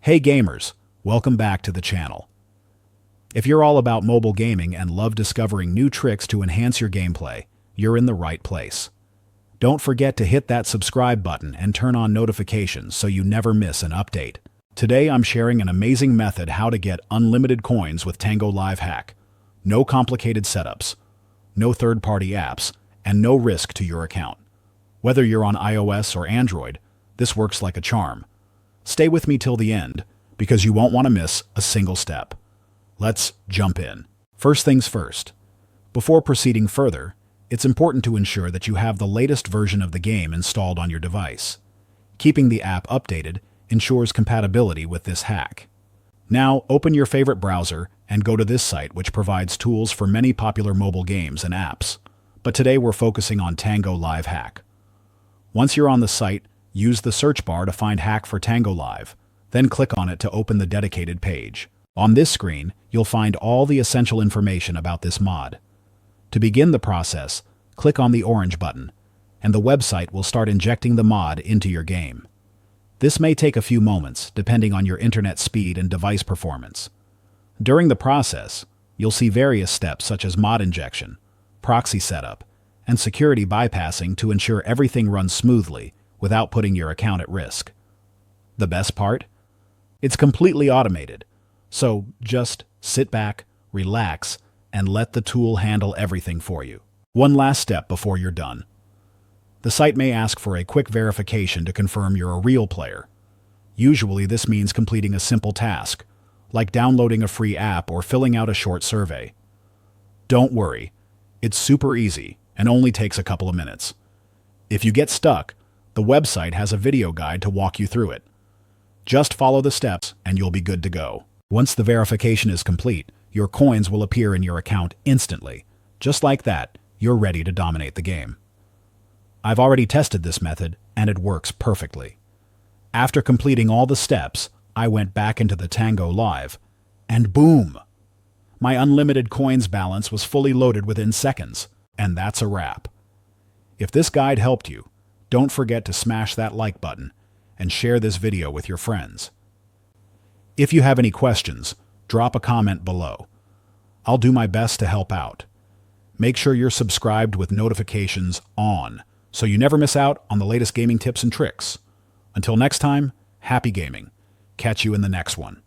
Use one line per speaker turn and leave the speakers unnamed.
Hey gamers, welcome back to the channel. If you're all about mobile gaming and love discovering new tricks to enhance your gameplay, you're in the right place. Don't forget to hit that subscribe button and turn on notifications so you never miss an update. Today I'm sharing an amazing method how to get unlimited coins with Tango Live Hack. No complicated setups, no third-party apps, and no risk to your account. Whether you're on iOS or Android, this works like a charm. Stay with me till the end, because you won't want to miss a single step. Let's jump in. First things first. Before proceeding further, it's important to ensure that you have the latest version of the game installed on your device. Keeping the app updated ensures compatibility with this hack. Now, open your favorite browser and go to this site, which provides tools for many popular mobile games and apps. But today we're focusing on Tango Live Hack. Once you're on the site, use the search bar to find Hack for Tango Live, then click on it to open the dedicated page. On this screen, you'll find all the essential information about this mod. To begin the process, click on the orange button, and the website will start injecting the mod into your game. This may take a few moments, depending on your internet speed and device performance. During the process, you'll see various steps such as mod injection, proxy setup, and security bypassing to ensure everything runs smoothly without putting your account at risk. The best part? It's completely automated, so just sit back, relax, and let the tool handle everything for you. One last step before you're done. The site may ask for a quick verification to confirm you're a real player. Usually this means completing a simple task, like downloading a free app or filling out a short survey. Don't worry, it's super easy and only takes a couple of minutes. If you get stuck, the website has a video guide to walk you through it. Just follow the steps and you'll be good to go. Once the verification is complete, your coins will appear in your account instantly. Just like that, you're ready to dominate the game. I've already tested this method and it works perfectly. After completing all the steps, I went back into the Tango Live, and boom! My unlimited coins balance was fully loaded within seconds, and that's a wrap. If this guide helped you, don't forget to smash that like button and share this video with your friends. If you have any questions, drop a comment below. I'll do my best to help out. Make sure you're subscribed with notifications on so you never miss out on the latest gaming tips and tricks. Until next time, happy gaming. Catch you in the next one.